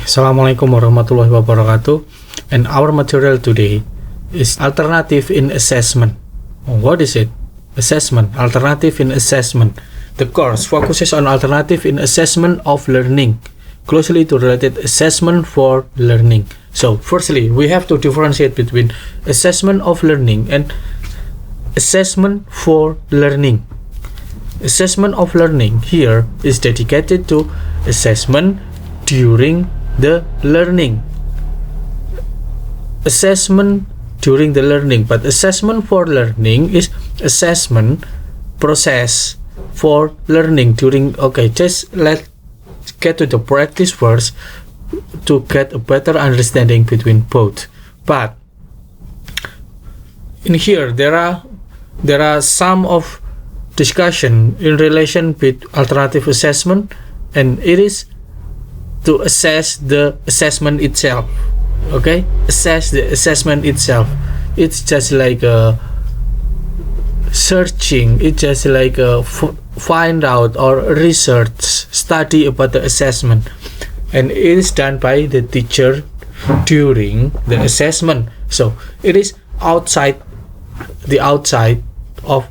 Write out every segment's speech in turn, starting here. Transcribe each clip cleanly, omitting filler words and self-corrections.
Assalamualaikum warahmatullahi wabarakatuh. And our material today is alternative in assessment. What is it? Assessment, alternative in assessment. The course focuses on alternative in assessment of learning, closely to related assessment for learning. So, firstly, we have to differentiate between assessment of learning and assessment for learning. Assessment of learning here is dedicated to assessment during the learning. Assessment during the learning, but assessment for learning is assessment process for learning during. Okay, just let's get to the practice first to get a better understanding between both. But in here there are some of discussion in relation with alternative assessment, and it is to assess the assessment itself. Okay, assess the assessment itself. It's just like a searching. It's just like a find out or research study about the assessment, and it is done by the teacher during the assessment. So it is outside of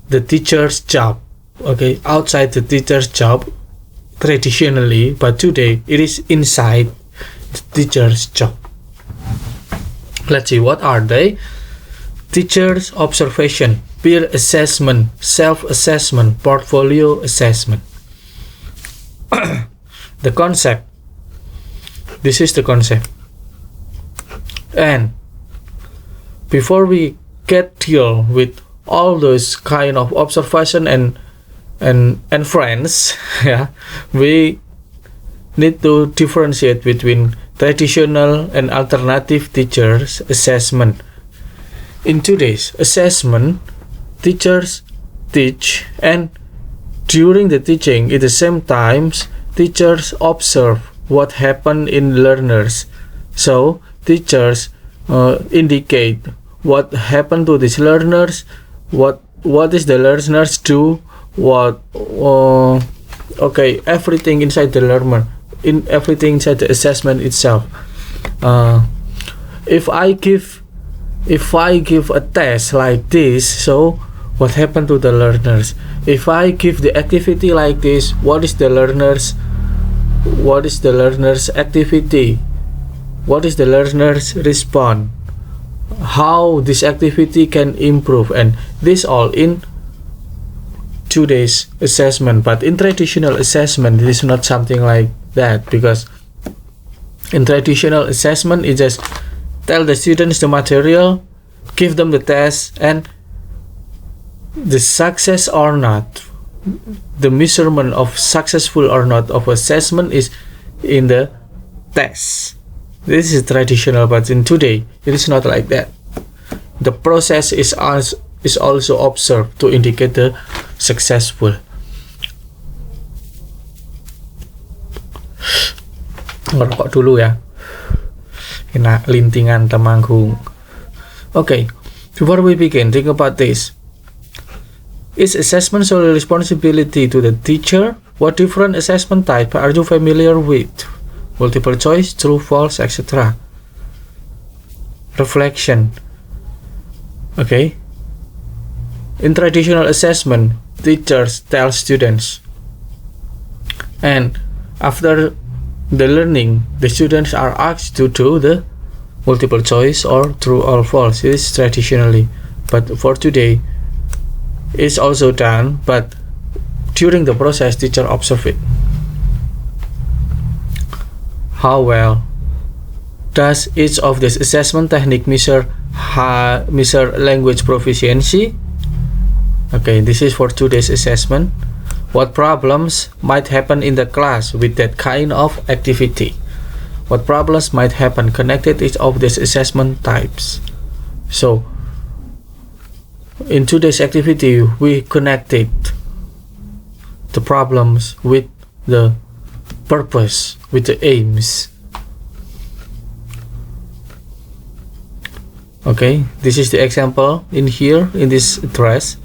the teacher's job. Okay, outside the teacher's job traditionally, but today it is inside the teacher's job. Let's see, what are they? Teacher's observation, peer assessment, self-assessment, portfolio assessment. The concept. This is the concept. And before we deal with all those kind of observation and friends, yeah, we need to differentiate between traditional and alternative teachers assessment. In today's assessment, teachers teach, and during the teaching at the same time teachers observe what happened in learners. So teachers indicate what happened to these learners, what is the learners do, everything inside the learner, in everything inside the assessment itself. If I give a test like this, so what happened to the learners? If I give the activity like this, what is the learner's activity? What is the learner's response? How this activity can improve? And this all in today's assessment. But in traditional assessment, it is not something like that, because in traditional assessment it just tell the students the material, give them the test, and the success or not, the measurement of successful or not of assessment is in the test. This is traditional, but in today it is not like that. The process is also observed to indicate the successful. Ngerokok dulu ya, kena lintingan temanggung. Okay, before we begin, think about this. Is assessment solely responsibility to the teacher? What different assessment type are you familiar with? Multiple choice, true, false, etc. Reflection. Okay. In traditional assessment, teachers tell students, and after the learning, the students are asked to do the multiple choice or true or false. It is traditionally, but for today, it's also done, but during the process, teacher observe it. How well does each of this assessment technique measure language proficiency? Okay, this is for today's assessment. What problems might happen in the class with that kind of activity? What problems might happen connected each of these assessment types? So, in today's activity, we connected the problems with the purpose, with the aims. Okay, this is the example in here in this address.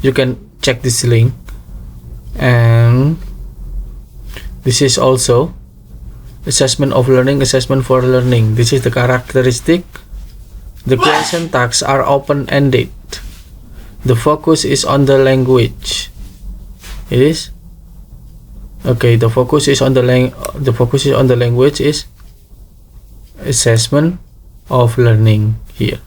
You can check this link, and this is also assessment of learning, assessment for learning. This is the characteristic. The question tasks are open-ended. The focus is on the language. It is okay. The focus is on the language is assessment of learning here.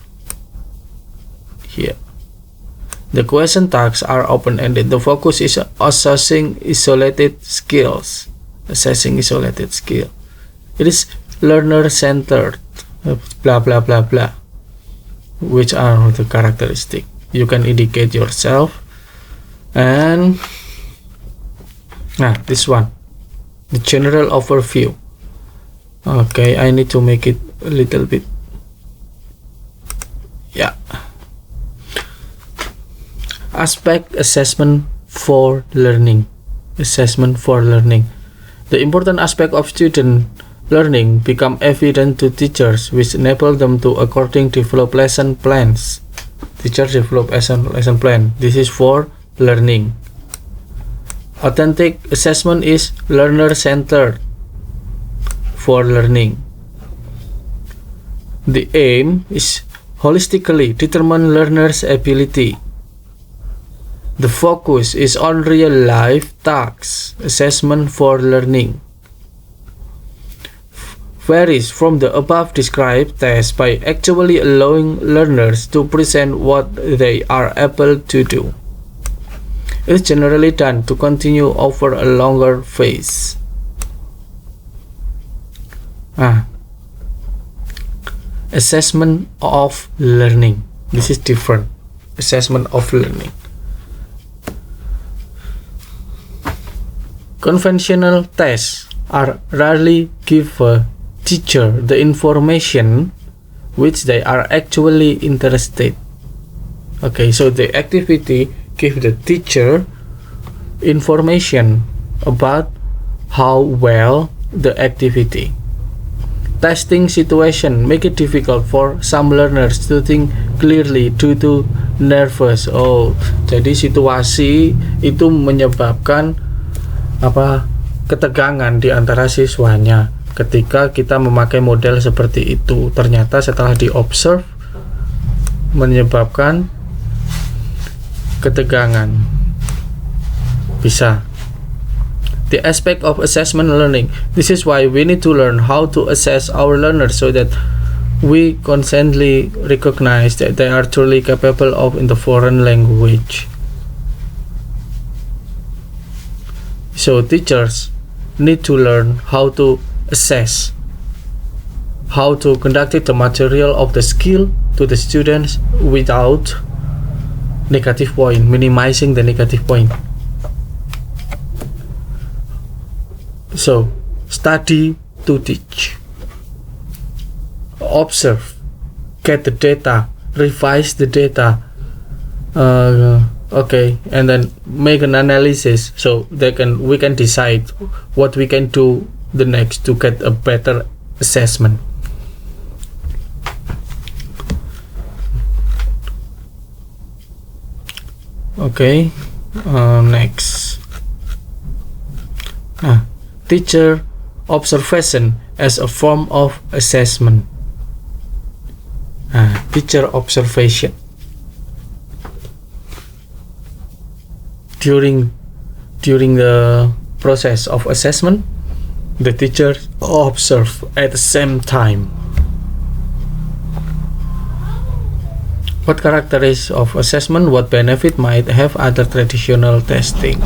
The question tasks are open-ended. The focus is assessing isolated skills. It is learner-centered. Blah blah blah blah. Which are the characteristics? You can indicate yourself. And this one, the general overview. Okay, I need to make it a little bit. Aspect assessment for learning. The important aspect of student learning become evident to teachers, which enable them to develop lesson plans. Teachers develop lesson plan. This is for learning. Authentic assessment is learner-centered for learning. The aim is holistically determine learner's ability. The focus is on real-life tasks. Assessment for learning varies from the above described test by actually allowing learners to present what they are able to do. It is generally done to continue over a longer phase. Assessment of learning. This is different. Assessment of learning. Conventional tests are rarely give a teacher the information which they are actually interested. Okay, so the activity give the teacher information about how well the activity. Testing situation make it difficult for some learners to think clearly due to nervous. Jadi situasi itu menyebabkan ketegangan di antara siswanya ketika kita memakai model seperti itu. Ternyata setelah diobserve menyebabkan ketegangan. Bisa. The aspect of assessment learning. This is why we need to learn how to assess our learners so that we constantly recognize that they are truly capable of in the foreign language. So teachers need to learn how to assess, how to conduct the material of the skill to the students without negative point, minimizing the negative point. So study to teach, observe, get the data, revise the data, okay, and then make an analysis so we can decide what we can do the next to get a better assessment. Okay, next. Teacher observation as a form of assessment. Teacher observation. During the process of assessment, the teacher observe at the same time. What characteristics of assessment? What benefit might have other traditional testing?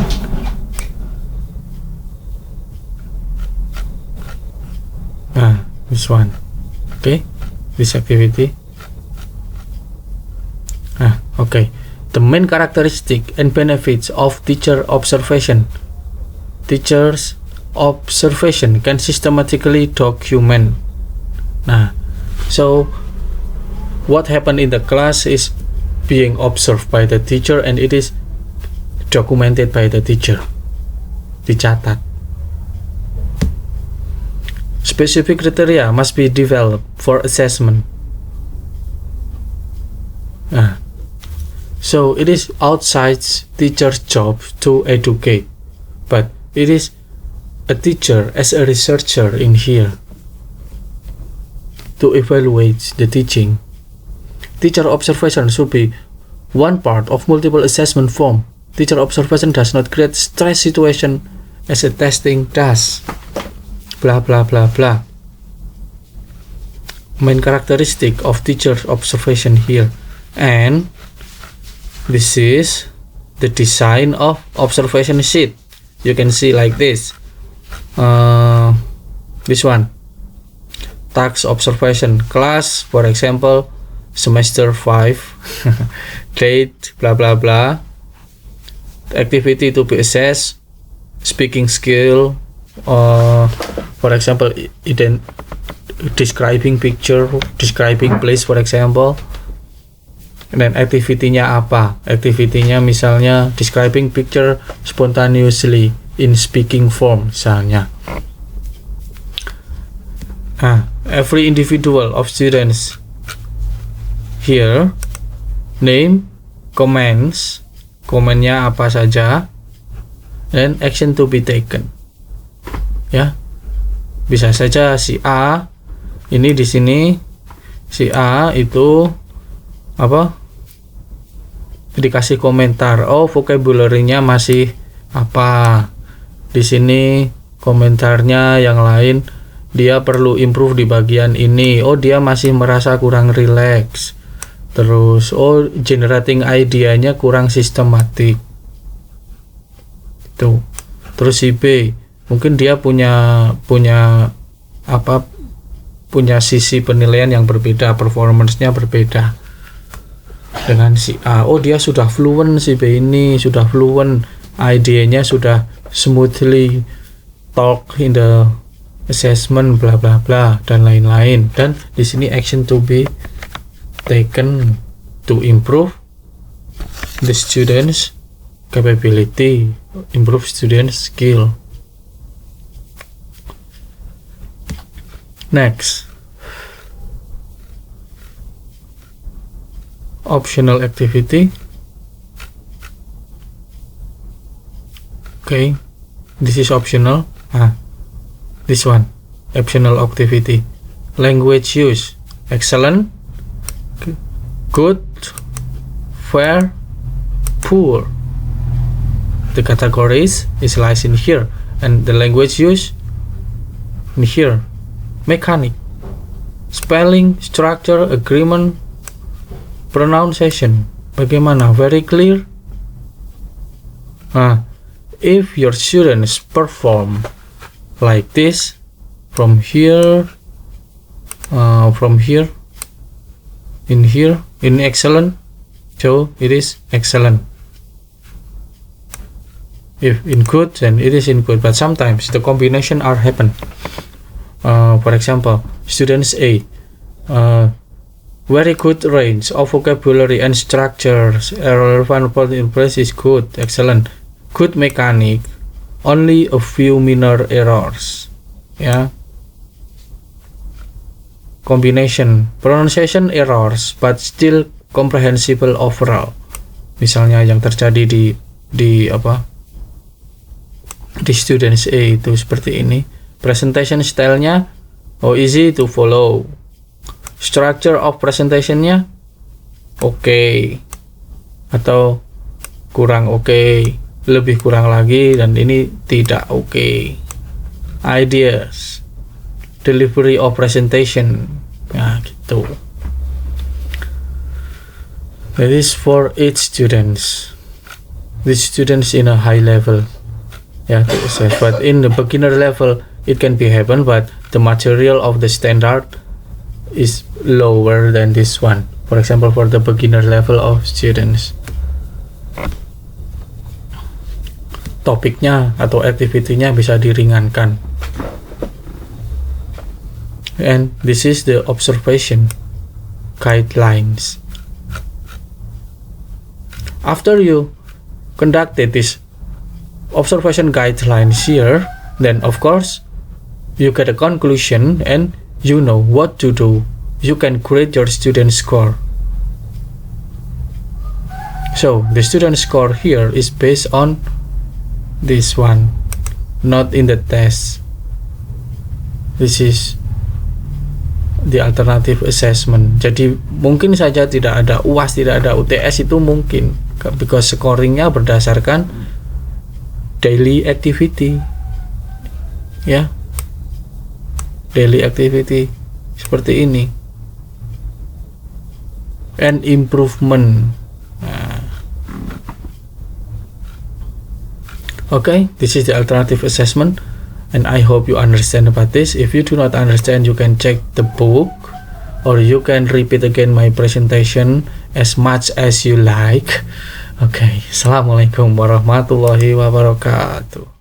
This one. Okay, this activity. Okay. The main characteristic and benefits of teacher observation. Teacher's observation can systematically document. So what happened in the class is being observed by the teacher and it is documented by the teacher. Dicatat. Specific criteria must be developed for assessment. So it is outside teacher's job to educate, but it is a teacher as a researcher in here to evaluate the teaching. Teacher observation should be one part of multiple assessment form. Teacher observation does not create stress situation as a testing does. Blah blah blah blah. Main characteristic of teacher observation here, and this is the design of observation sheet. You can see like this. This one, task observation class, for example, semester 5, date, blah blah blah, activity to be assessed, speaking skill, for example, describing picture, describing place, for example. Dan activity-nya apa? Activity-nya misalnya describing picture spontaneously in speaking form misalnya. Every individual of students here, name, comments, komennya apa saja, and action to be taken. Ya, bisa saja si A ini di sini, si A itu apa? Dikasih komentar, oh vocabulary-nya masih apa? Di sini komentarnya yang lain, dia perlu improve di bagian ini. Oh, dia masih merasa kurang relax. Terus, oh, generating idea-nya kurang sistematik. Tuh. Terus si B, mungkin dia punya apa? Punya sisi penilaian yang berbeda, performance-nya berbeda dengan si A. Oh, dia sudah fluent, si B ini sudah fluent, idenya sudah smoothly talk in the assessment, bla bla bla, dan lain-lain. Dan di sini action to be taken to improve the students capability, improve student skill. Next, optional activity. Okay, this is optional. This one, optional activity. Language use, excellent, good, fair, poor. The categories is lies in here, and the language use in here. Mechanic, spelling, structure, agreement, pronunciation. Bagaimana? Very clear. If your students perform like this, from here, in here, in excellent, so it is excellent. If in good, then it is in good. But sometimes the combination are happen. For example, students A, very good range of vocabulary and structures. Relevant in place is good, excellent. Good mechanic, only a few minor errors. Yeah. Combination, pronunciation errors, but still comprehensible overall. Misalnya yang terjadi di students A itu seperti ini. Presentation style-nya easy to follow. Structure of presentation-nya okay, atau kurang okay, lebih kurang lagi, dan ini tidak okay. Ideas, delivery of presentation, ya gitu. That is for each students. These students in a high level, to assess. But in the beginner level, it can be happen, but the material of the standard is lower than this one. For example, for the beginner level of students, topiknya atau activity-nya bisa diringankan. And this is the observation guidelines. After you conducted this observation guidelines here, then of course you get a conclusion and you know what to do. You can grade your student score. So the student score here is based on this one, not in the test. This is the alternative assessment. Jadi mungkin saja tidak ada UAS, tidak ada UTS, itu mungkin because scoringnya berdasarkan daily activity, ya, daily activity seperti ini, and improvement. Okay, this is the alternative assessment, and I hope you understand about this. If you do not understand, you can check the book, or you can repeat again my presentation as much as you like. Okay, Assalamualaikum warahmatullahi wabarakatuh.